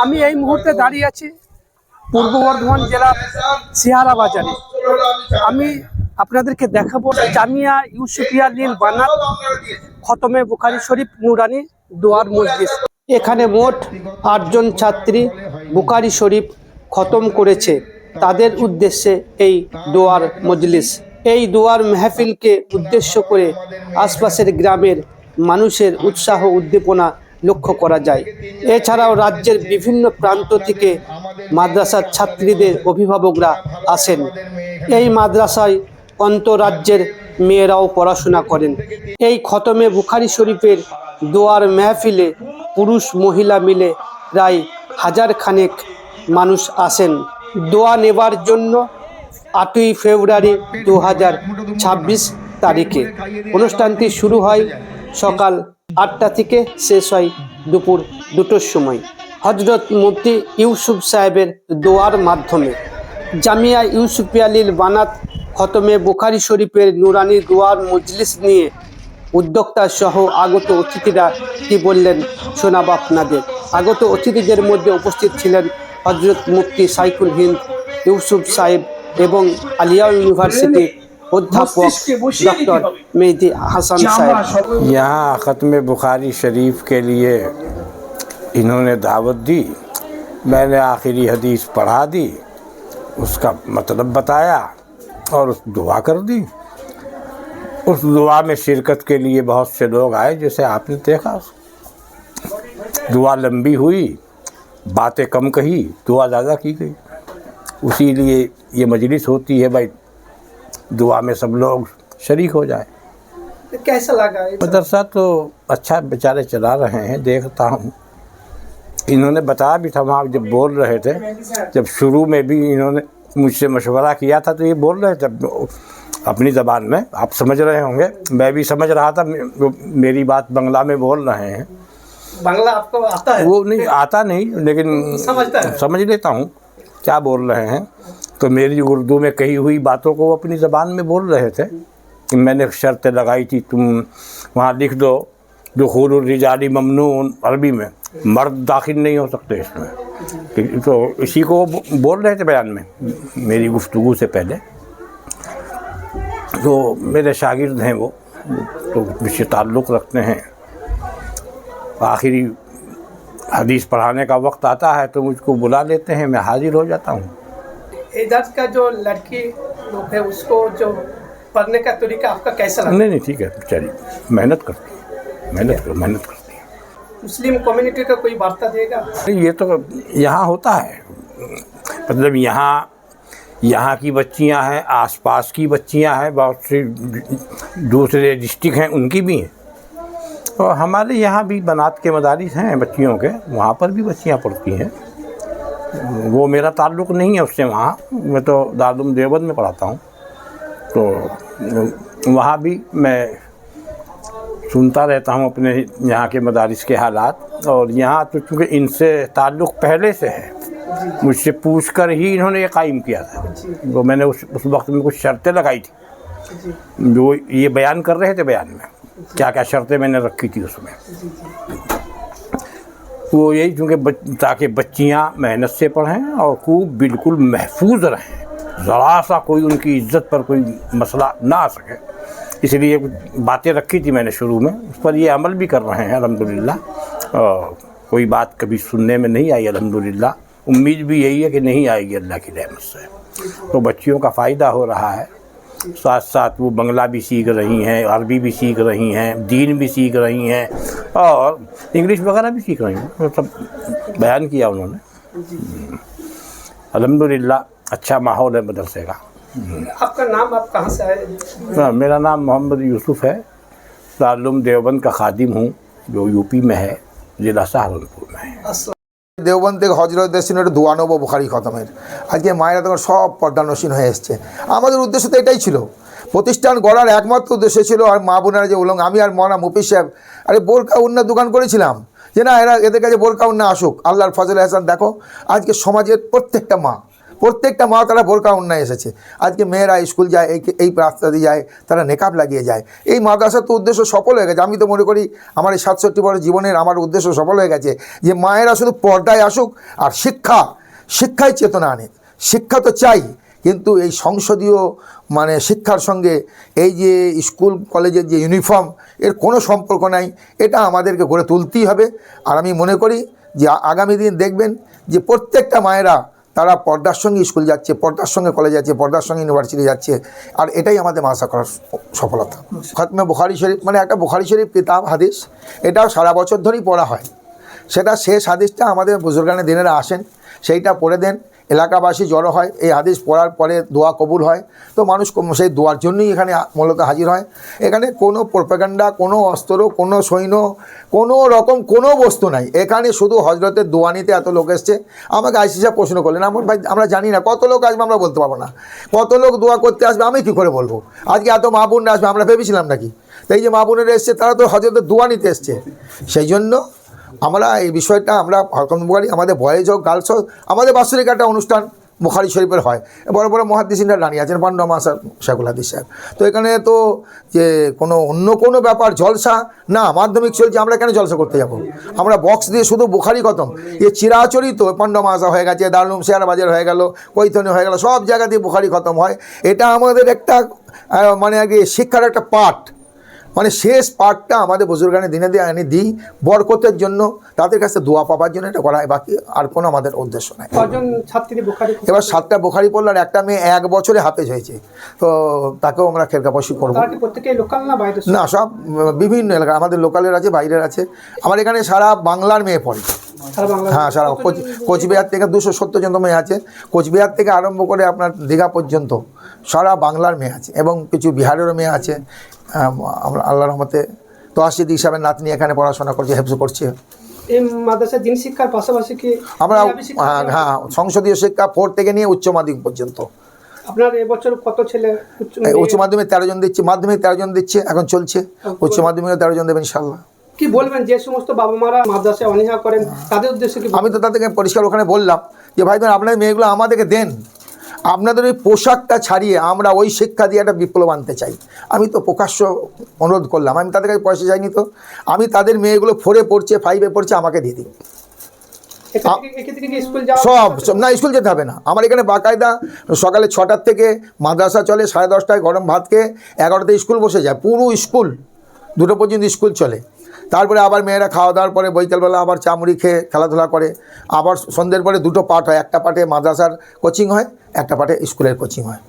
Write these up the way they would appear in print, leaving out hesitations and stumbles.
আমি এই মুহূর্তে দাঁড়িয়ে আছি পূর্ব বর্ধমান জেলার সিহারা বাজারে। আমি আপনাদেরকে দেখাবো জামিয়া ইউসুফিয়া লিল বানাত খতমে বুখারী শরীফ নুরানি দোয়ার মজলিস। এখানে মোট 8 জন ছাত্রী বুখারী শরীফ খতম করেছে, তাদের উদ্দেশ্যে এই দোয়ার মজলিস। এই দোয়ার মেহফিলকে উদ্দেশ্য করে আশপাশের গ্রামের মানুষের উৎসাহ উদ্দীপনা লক্ষ্য করা যায়। এছাড়াও রাজ্যের বিভিন্ন প্রান্ত থেকে মাদ্রাসার ছাত্রীদের অভিভাবকরা আসেন। এই মাদ্রাসায় অন্তরাজ্যের মেয়েরাও পড়াশোনা করেন। এই খতমে বুখারী শরীফের দোয়ার মেহফিলে পুরুষ মহিলা মিলে প্রায় 1000 খানেক মানুষ আসেন দোয়া নেবার জন্য। 8ই ফেব্রুয়ারি 2026 তারিখে অনুষ্ঠানটি শুরু হয় সকাল 8টা থেকে, শেষ হয় দুপুর 2টোর সময় হজরত মুফতি ইউসুফ সাহেবের দোয়ার মাধ্যমে। জামিয়া ইউসুফিয়া লিল বানাত খতমে বুখারী শরীফের নুরানি দোয়ার মজলিস নিয়ে উদ্যোক্তা সহ আগত অতিথিরা কি বললেন শোনাব আপনাদের। আগত অতিথিদের মধ্যে উপস্থিত ছিলেন হজরত মুফতি সাইফুল হিন্দ ইউসুফ সাহেব এবং আলিয়া ইউনিভার্সিটির অধ্যাপক ডক্টর মেহেদি হাসান साहब। यहाँ ख़त्म बुखारी शरीफ के लिए इन्होंने दावत दी, मैंने आखिरी हदीस पढ़ा दी, उसका मतलब बताया और उस दुआ कर दी। उस दुआ में शिरकत के लिए बहुत से लोग आए, जैसे आपने देखा। दुआ लंबी हुई, बातें कम कही, दुआ ज़्यादा की गई। उसी लिए ये मजलिस होती है भाई, दुआ में सब लोग शरीक हो जाए। कैसा लगा मदरसा तो अच्छा बेचारे चला रहे हैं, देखता हूँ। इन्होंने बताया भी था वहाँ जब बोल रहे थे, जब शुरू में भी इन्होंने मुझसे मशवरा किया था, तो ये बोल रहे थे अपनी ज़बान में, आप समझ रहे होंगे, मैं भी समझ रहा था। मेरी बात बंगला में बोल रहे हैं। बांग्ला आपको आता है? वो नहीं आता नहीं, लेकिन समझ लेता हूँ क्या बोल रहे हैं। तो मेरी उर्दू में कही हुई बातों को वो अपनी ज़बान में बोल रहे थे कि मैंने शर्त लगाई थी, तुम वहाँ लिख दो दुखूलुर रिजाली ममनून, अरबी में मर्द दाखिल नहीं हो सकते इसमें। तो इसी को बोल रहे थे बयान में मेरी गुफ्तगू से पहले। तो मेरे शागिर्द हैं वो, तो मुझसे ताल्लुक़ रखते हैं। आखिरी हदीस पढ़ाने का वक्त आता है तो मुझको बुला लेते हैं, मैं हाजिर हो जाता हूँ। इधर का जो लड़की लोग है उसको जो पढ़ने का तरीका आपका कैसा लगा? नहीं ठीक है, बेचारी मेहनत करती है, मेहनत करती है। मुस्लिम कम्युनिटी का कोई वार्ता देगा? ये तो यहाँ होता है, मतलब यहाँ की बच्चियाँ हैं, आसपास की बच्चियाँ हैं, बहुत सी दूसरे डिस्ट्रिक्ट हैं उनकी भी हैं, और हमारे यहाँ भी बनात के मदारिस हैं बच्चियों के, वहाँ पर भी बच्चियाँ पढ़ती हैं। वो मेरा ताल्लुक़ नहीं है उससे, वहाँ मैं तो दारुल देवबंद में पढ़ाता हूँ, तो वहाँ भी मैं सुनता रहता हूँ अपने यहाँ के मदारिस के हालात। और यहाँ तो चूँकि इनसे ताल्लुक़ पहले से है, मुझसे पूछ कर ही इन्होंने ये कायम किया था। तो मैंने उस वक्त में कुछ शर्तें लगाई थी जो ये बयान कर रहे थे, बयान में क्या क्या शर्तें मैंने रखी थी उसमें। वो यही चूँकि ताकि बच्चियाँ मेहनत से पढ़ें और खूब बिल्कुल महफूज रहें, ज़रा सा कोई उनकी इज़्ज़त पर कोई मसला ना आ सके, इसलिए बातें रखी थी मैंने शुरू में। उस पर ये अमल भी कर रहे हैं अल्हम्दुलिल्लाह। कोई बात कभी सुनने में नहीं आई अल्हम्दुलिल्लाह, उम्मीद भी यही है कि नहीं आएगी अल्लाह की रहमत से। तो बच्चियों का फ़ायदा हो रहा है, साथ साथ वो बंगला भी सीख रही हैं, अरबी भी सीख रही हैं, दीन भी सीख रही हैं और इंग्लिश वगैरह भी सीख रही हैं। तो सब बयान किया उन्होंने। अल्हम्दुलिल्लाह अच्छा माहौल है मदरसे का। आपका नाम, आप कहाँ से आए? मेरा नाम मोहम्मद यूसुफ है, दारुल देवबंद का खादिम हूँ, जो यूपी में है, ज़िला सहारनपुर में है। দেওবন্দ থেকে হজরত দেশিন একটা দোয়া নেবো বুখারী খতমের। আজকে মায়েরা তখন সব পর্দানসীন হয়ে এসছে। আমাদের উদ্দেশ্য তো এটাই ছিল, প্রতিষ্ঠান গড়ার একমাত্র উদ্দেশ্য ছিল। আর মা বোনেরা যে উলঙ্গ, আমি আর মৌলানা মুফতি সাহেব আরে বোরকা উন্না দোকান করেছিলাম যে না এদের কাছে বোরকা উন্না আসুক, আল্লাহর ফজলে হাসান। দেখো আজকে সমাজের প্রত্যেকটা মা প্রত্যেকটা মা তারা বোরকা অন্যায় এসেছে। আজকে মেয়েরা স্কুল যায়, এই রাস্তা দিয়ে যায়, তারা নেকাব লাগিয়ে যায়। এই মাদ্রাসার তো উদ্দেশ্য সফল হয়ে গেছে। আমি তো মনে করি আমার এই 67 বছর জীবনের আমার উদ্দেশ্য সফল হয়ে গেছে, যে মায়েরা শুধু পর্দায় আসুক আর শিক্ষায় চেতনা আনে। শিক্ষা তো চাই, কিন্তু এই সংসদীয় মানে শিক্ষার সঙ্গে এই যে স্কুল কলেজের যে ইউনিফর্ম এর কোনো সম্পর্ক নাই। এটা আমাদেরকে গড়ে তুলতেই হবে। আর আমি মনে করি যে আগামী দিন দেখবেন যে প্রত্যেকটা মায়েরা তারা পর্দার সঙ্গে স্কুল যাচ্ছে, পর্দার সঙ্গে কলেজ যাচ্ছে, পর্দার সঙ্গে ইউনিভার্সিটি যাচ্ছে। আর এটাই আমাদের আশা করার সফলতা। খতমে বুখারী শরীফ মানে একটা বুখারী শরীফ কিতাব হাদিস, এটাও সারা বছর ধরেই পড়া হয়। সেটা শেষ হাদিসটা আমাদের বুজুর্গানে দিনেরা আসেন, সেইটা পড়ে দেন, এলাকাবাসী জড়ো হয়, এই হাদিস পড়ার পরে দোয়া কবুল হয়। তো মানুষ সেই দোয়ার জন্যই এখানে মূলত হাজির হয়। এখানে কোনো প্রোপাগান্ডা, কোনো অস্ত্র, কোনো সৈন্য, কোনো রকম কোনো বস্তু নাই। এখানে শুধু হজরতের দোয়া নিতে এত লোক এসছে। আমাকে আইসি সাহেব প্রশ্ন করলেন, আমার ভাই আমরা জানি না কত লোক আসবে, আমরা বলতে পারবো না। কত লোক দোয়া করতে আসবে আমি কী করে বলবো? আজকে এত মা বোনরা আসবে আমরা ভেবেছিলাম নাকি? তো এই যে মা বোনেরা এসছে, তারা তো হজরতের দোয়া নিতে এসছে। সেই জন্য আমরা এই বিষয়টা আমরা খতমে বুখারী আমাদের বয়েজ হোক গার্লস হোক, আমাদের বাৎসরিক একটা অনুষ্ঠান বুখারী শরীফের হয়। বড় বড় মুহাদ্দিসিনরা দাঁড়িয়ে আছেন, পান্ডা মাসার শেখুল হাদিস সাহেব। তো এখানে তো যে কোনো অন্য কোনো ব্যাপার জলসা না, মাধ্যমিক চলছে, আমরা কেন জলসা করতে যাব? আমরা বক্স দিয়ে শুধু বুখারী খতম, এ চিরাচরিত পান্ডা মাসা হয়ে গেছে, দারুল শেয়ার বাজার হয়ে গেল, কৈতনি হয়ে গেল, সব জায়গাতেই বুখারী খতম হয়। এটা আমাদের একটা মানে আগে শিক্ষার একটা পাঠ, মানে শেষ পাঠটা আমাদের বুজুর্গানে দিনে দিয়ে এনে দিই বরকতের জন্য, তাদের কাছে দোয়া পাবার জন্য এটা করা হয়। বাকি আর কোনো আমাদের উদ্দেশ্য নাই। কজন ছাত্রী বুখারী? এবার 7টা বুখারী পড়লো, আর একটা মেয়ে 1 বছরে হাফেজ হয়েছে, তো তাকেও আমরা খেরকাপশি করবো। তারা কি প্রত্যেকেই লোকাল না বাইরে? না, সব বিভিন্ন এলাকা, আমাদের লোকালের আছে, বাইরের আছে। আমার এখানে সারা বাংলার মেয়ে পড়ে। সারা বাংলা? হ্যাঁ, সারা কোচবিহার থেকে 270 জন মেয়ে আছে। কোচবিহার থেকে আরম্ভ করে আপনার দীঘা পর্যন্ত সারা বাংলার মেয়ে আছে, এবং কিছু বিহারেরও মেয়ে আছে। আমরা আল্লাহর রহমতে তোহাসিদ হিসাবে নাতনি এখানে পড়াশোনা করছে, হেফজ করছে। এই মাদ্রাসা দিন শিক্ষার পাশাপাশি কি আমরা হ্যাঁ সংসদীয় শিক্ষা 4 থেকে নিয়ে উচ্চ মাধ্যমিক পর্যন্ত। আপনার এবছর কত ছেলে উচ্চ মাধ্যমিক 13 জন দিচ্ছে, মাধ্যমিক 13 জন দিচ্ছে, এখন চলছে। উচ্চ মাধ্যমিকে 13 জন দেবেন ইনশাল্লাহ। কি বলবেন যে সমস্ত বাবা মারা মাদ্রাসায় অনীহা করেন তাদের উদ্দেশ্যে কি? আমি তো তাদেরকে পরিষ্কার ওখানে বললাম যে ভাই আপনাদের মেয়েগুলো আমাদেরকে দেন, আপনাদের ওই পোশাকটা ছাড়িয়ে আমরা ওই শিক্ষা দিয়ে একটা বিপ্লব আনতে চাই। আমি তো প্রকাশ্য অনুরোধ করলাম, আমি তাদের কাছে পয়সা চাইনি, তো আমি তাদের মেয়েগুলো 4-এ পড়ছে, 5-এ পড়ছে, আমাকে দিয়ে দিই। সব না, স্কুল যেতে হবে না। আমার এখানে বাকায়দা সকালে 6টার থেকে মাদ্রাসা চলে, 10:30টায় গরম ভাত খেয়ে 11টাতে স্কুল বসে যায়, পুরো স্কুল 2টো পর্যন্ত স্কুল চলে। তারপরে আবার মেয়েরা খাওয়া দাওয়ার পরে বৈকালবেলা আবার চা মুড়ি খেয়ে খেলাধুলা করে। আবার সন্ধ্যের পরে 2টো পাঠ হয়, একটা পাঠে মাদ্রাসার কোচিং হয়, একটা পাঠে স্কুলের কোচিং হয়।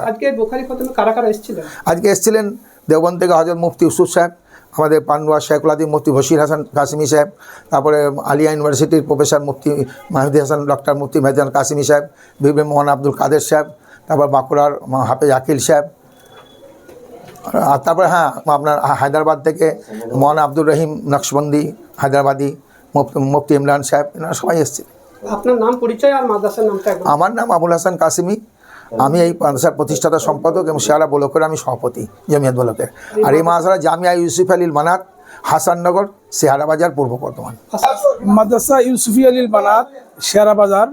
আজকে বুখারী খতমে কারা কারা এসেছিলেন? আজকে এসেছিলেন দেওবন্দ থেকে হযরত মুফতি ইউসুফ সাহেব, আমাদের পান্ডুয়া শেখুল হাদিস মুফতি বশির হাসান কাসিমি সাহেব, তারপরে আলিয়া ইউনিভার্সিটির প্রফেসর মুফতি মাহমুদ হাসান, ডক্টর মুফতি মেহদি হাসান কাসিমি সাহেব, বিবি মোহন আব্দুল কাদের সাহেব, তারপর বাঁকুড়ার হাফেজ আকিল সাহেব, আর তারপরে হ্যাঁ আপনার হায়দ্রাবাদ থেকে মোহন আব্দুর রহিম নকশবন্দি হায়দ্রাবাদি, মুফতি ইমরান সাহেব, এনারা সবাই এসেছিলেন। আপনার নাম পরিচয় আর মাদ্রাসার নামটা? আমার নাম আবুল হাসান কাসিমি, আমি এই মাদ্রাসার প্রতিষ্ঠাতা সম্পাদক এবং শেয়ারা ব্লকের আমি সভাপতি জমিয়ত ব্লকের। আর এই মাদ্রাসা জামিয়া ইউসুফ আলীল বানাত, হাসাননগর, শেয়ারা বাজার, পূর্ব বর্ধমান। মাদ্রাসা ইউসুফি আলীল বানাত, শেয়ারা বাজার।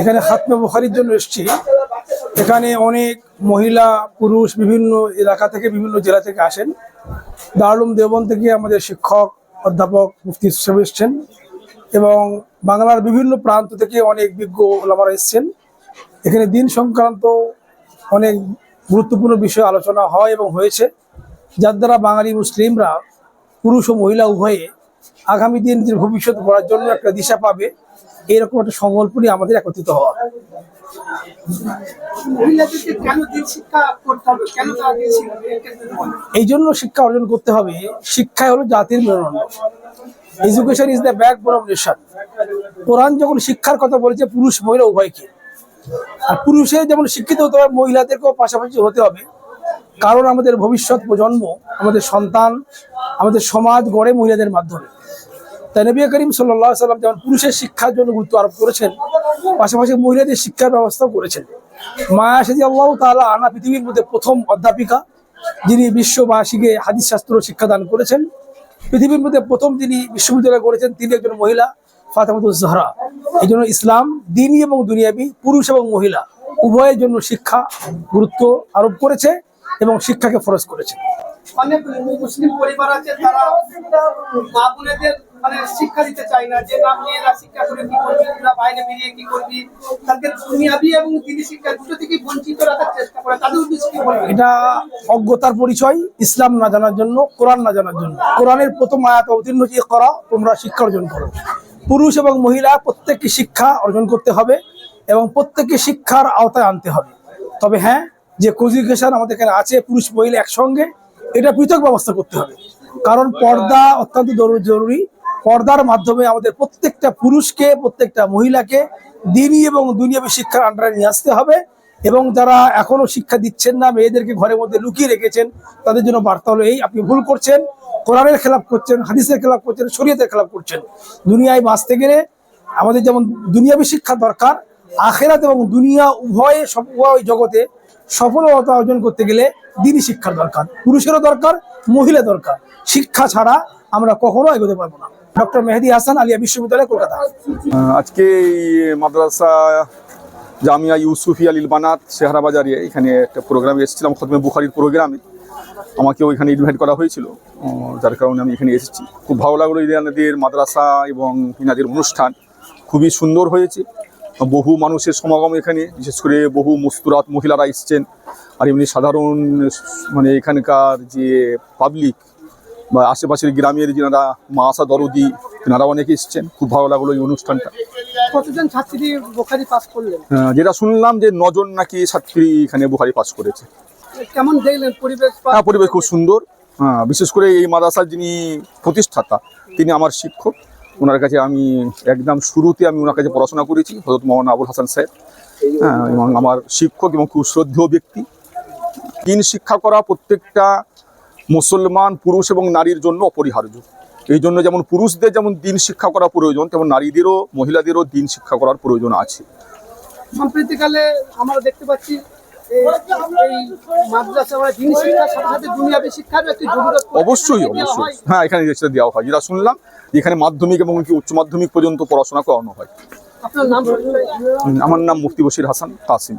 এখানে খতমে বুখারীর জন্য এসেছি। এখানে অনেক মহিলা পুরুষ বিভিন্ন এলাকা থেকে, বিভিন্ন জেলা থেকে আসেন। দারুল দেওবন্দ থেকে আমাদের শিক্ষক অধ্যাপক মুফতি সাহেব এসছেন, এবং বাংলার বিভিন্ন প্রান্ত থেকে অনেক বিজ্ঞ ওলামারা এসছেন। এখানে দিন সংক্রান্ত অনেক গুরুত্বপূর্ণ বিষয় আলোচনা হয় এবং হয়েছে, যার দ্বারা বাঙালি মুসলিমরা পুরুষ ও মহিলা উভয়ে আগামী দিন যে ভবিষ্যৎ গড়ার জন্য একটা দিশা পাবে, এরকম একটা সংকল্প নিয়ে আমাদের একত্রিত হওয়া। এই জন্য শিক্ষা অর্জন করতে হবে। শিক্ষা হলো জাতির মেরুদণ্ড। Education is the backbone of nation. Quran যখন শিক্ষার কথা বলেছে পুরুষ মহিলা উভয়কে, আর পুরুষের যেমন শিক্ষিত হতে হবে, মহিলাদেরকেও পাশাপাশি হতে হবে। কারণ আমাদের ভবিষ্যৎ প্রজন্ম, আমাদের সন্তান, আমাদের সমাজ গড়ে মহিলাদের মাধ্যমে। তাই নবী করিম সাল্লাল্লাহু আলাইহি ওয়াসাল্লাম যেমন পুরুষের শিক্ষার জন্য গুরুত্ব আরোপ করেছেন, পাশাপাশি মহিলাদের শিক্ষার ব্যবস্থাও করেছেন। মা আয়েশা রাদিয়াল্লাহু তাআলা আনহা পৃথিবীর মধ্যে প্রথম অধ্যাপিকা, যিনি বিশ্ববাসীকে হাদিস শাস্ত্র শিক্ষাদান করেছেন। পৃথিবীর মধ্যে প্রথম যিনি বিশ্ববিদ্যালয় করেছেন, তিনি একজন মহিলা, ফাতেমাতুজ জাহরা। এই জন্য ইসলাম দিনী এবং দুনিয়াবি, পুরুষ এবং মহিলা উভয়ের জন্য শিক্ষা গুরুত্ব আরোপ করেছে এবং শিক্ষাকে ফরজ করেছে। অনেক মুসলিম পরিবার আছে তারা মা বোনেদের মানে শিক্ষা দিতে চায় না, যে না মেয়েরা শিক্ষা করে কি করবি, তোরা বাইরে বেরিয়ে কি করবি, তাদের দুনিয়াবি এবং দিনী শিক্ষা দুটো থেকে বঞ্চিত রাখার চেষ্টা করে। তাদের উদ্দেশ্যে কি বলবেন? এটা অজ্ঞতার পরিচয়, ইসলাম না জানার জন্য, কোরআন না জানার জন্য। কোরআনের প্রথম আয়াত অবতীর্ণ হচ্ছে ইকরা, তোমরা শিক্ষা অর্জন করো। পুরুষ এবং মহিলা প্রত্যেককে শিক্ষা অর্জন করতে হবে এবং প্রত্যেককে শিক্ষার আওতায় আনতে হবে। তবে হ্যাঁ, যে কোএডুকেশন আমাদের এখানে আছে পুরুষ মহিলা একসঙ্গে, এটা পৃথক ব্যবস্থা করতে হবে। কারণ পর্দা অত্যন্ত জরুরি। পর্দার মাধ্যমে আমাদের প্রত্যেকটা পুরুষকে, প্রত্যেকটা মহিলাকে দিনী এবং দুনিয়াবী শিক্ষার আন্ডারে নিয়ে আসতে হবে। এবং যারা এখনো শিক্ষা দিচ্ছেন না, মেয়েদেরকে ঘরের মধ্যে লুকিয়ে রেখেছেন, তাদের জন্য বার্তা হলো এই: আপনি ভুল করছেন, কোরআনের খেলাপ করছেন, হাদিসের খেলাপ করছেন, শরীয়তের খেলাপ করছেন। দুনিয়ায় বাঁচতে গেলে আমাদের যেমন দুনিয়াবী শিক্ষা দরকার, আখিরাত এবং দুনিয়া উভয় জগতে সফলতা অর্জন করতে গেলে দিনী শিক্ষার দরকার। পুরুষেরও দরকার, মহিলা দরকার। শিক্ষা ছাড়া আমরা কখনো এগোতে পারবো না। ডক্টর মেহেদী হাসান, আলিয়া বিশ্ববিদ্যালয়, কলকাতা। আজকে এই মাদ্রাসা জামিয়া ইউসুফিয়া লিল বানাত শেহারা বাজারে এখানে একটা প্রোগ্রামে এসেছিলাম, খতমে বুখারির প্রোগ্রামে। আমাকেও এখানে ইনভাইট করা হয়েছিল, যার কারণে আমি এখানে এসেছি। খুব ভালো লাগলো ইনাদের মাদ্রাসা এবং ইনাদের অনুষ্ঠান খুবই সুন্দর হয়েছে। বহু মানুষের সমাগম এখানে, বিশেষ করে বহু মুস্তুরাত মহিলারা এসছেন। আর এমনি সাধারণ মানে এখানকার যে পাবলিক বা আশেপাশের গ্রামের যারা মা আসা দরদি, তেনারা অনেকে এসছেন। খুব ভালো লাগলো এই অনুষ্ঠানটা। কতজন ছাত্রী বুখারী পাস করলেন? যেটা শুনলাম যে 9 জন নাকি ছাত্রী এখানে বুখারী পাস করেছে। কেমন দেখলেন পরিবেশ? হ্যাঁ, পরিবেশ খুব সুন্দর। বিশেষ করে এই মাদ্রাসার যিনি প্রতিষ্ঠাতা, তিনি আমার শিক্ষক। ওনার কাছে আমি একদম শুরুতে আমি ওনার কাছে পড়াশোনা করেছি, হযরত মাওলানা আবুল হাসান সাহেব। এবং আমার শিক্ষক এবং খুব শ্রদ্ধেয় ব্যক্তি। দিন শিক্ষা করা প্রত্যেকটা মুসলমান পুরুষ এবং নারীর জন্য অপরিহার্য। এই জন্য যেমন পুরুষদের যেমন দিন শিক্ষা করা প্রয়োজন, তেমন নারীদেরও, মহিলাদেরও দিন শিক্ষা করার প্রয়োজন আছে। সম্প্রতিকালে আমরা দেখতে পাচ্ছি এই মাদ্রাসা দিনী শিক্ষার সাথে সাথে দুনিয়াবী শিক্ষার একটি জরুরত অবশ্যই অবশ্যই, হ্যাঁ, এখানে সেটা দেওয়া হয়। যেটা শুনলাম এখানে মাধ্যমিক এবং উচ্চ মাধ্যমিক পর্যন্ত পড়াশোনা করানো হয়। আপনার নাম? আমার নাম মুফতি বশির হাসান কাসিম।